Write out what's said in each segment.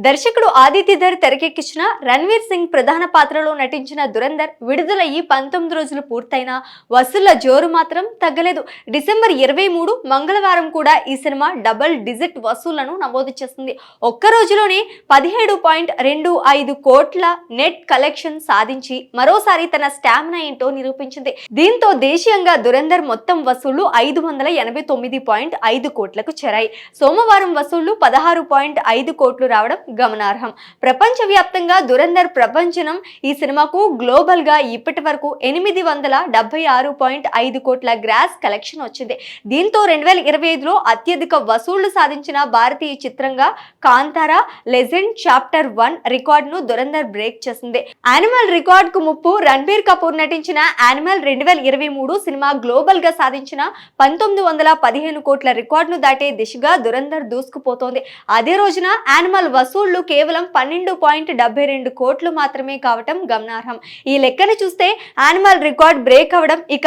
దర్శకుడు ఆదిత్యధర్ తెరకెక్కించిన రణ్వీర్ సింగ్ ప్రధాన పాత్రలో నటించిన దురంధర్ విడుదలయ్యి 19 రోజులు పూర్తయినా వసూళ్ల జోరు మాత్రం తగ్గలేదు. డిసెంబర్ 23 మంగళవారం కూడా ఈ సినిమా డబుల్ డిజిట్ వసూళ్లను నమోదు చేసింది. ఒక్క రోజులోనే 17.25 కోట్ల నెట్ కలెక్షన్ సాధించి మరోసారి తన స్టామినా ఏంటో నిరూపించింది. దీంతో దేశీయంగా దురంధర్ మొత్తం వసూళ్లు 589.5 కోట్లకు చేరాయి. సోమవారం వసూళ్లు 16.5 కోట్లు రావడం గమనార్హం. ప్రపంచవ్యాప్తంగా దురంధర్ ప్రపంచనం ఈ సినిమాకు గ్లోబల్ గా ఇప్పటి వరకు 876.5 కోట్ల గ్రాస్ కలెక్షన్ వచ్చింది. దీంతో 2025లో అత్యధిక వసూళ్లు సాధించిన భారతీయ చిత్రంగా కాంతారా లెజెండ్ చాప్టర్ 1 రికార్డును దురంధర్ బ్రేక్ చేసింది. యానిమల్ రికార్డ్ కు ముప్పు. రణ్బీర్ కపూర్ నటించిన యానిమల్ 2023 సినిమా గ్లోబల్ గా సాధించిన 1915 కోట్ల రికార్డును దాటే దిశగా దురంధర్ దూసుకుపోతోంది. అదే రోజున యానిమల్ వసూళ్లు కేవలం 12.72 కోట్లు మాత్రమే కావటం గమనార్హం. ఈ లెక్కను చూస్తే యానిమల్ రికార్డ్ బ్రేక్ అవడం ఇక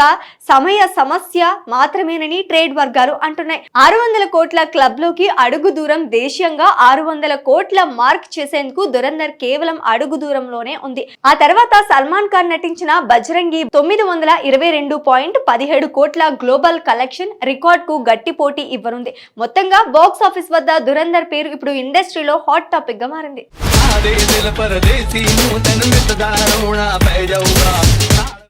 సమయ సమస్య మాత్రమేనని ట్రేడ్ వర్గాలు అంటున్నాయి. 600 కోట్ల క్లబ్ లోకి అడుగు దూరం. దేశీయంగా 600 కోట్ల మార్క్ చేసేందుకు దురంధర్ కేవలం అడుగు దూరంలోనే ఉంది. ఆ తర్వాత సల్మాన్ ఖాన్ నటించిన బజరంగి 922.17 కోట్ల గ్లోబల్ కలెక్షన్ రికార్డ్ కు గట్టి పోటీ ఇవ్వనుంది. మొత్తంగా బాక్స్ ఆఫీస్ వద్ద దురంధర్ పేరు ఇప్పుడు ఇండస్ట్రీలో హాట్ టాపిక్ గా మారింది.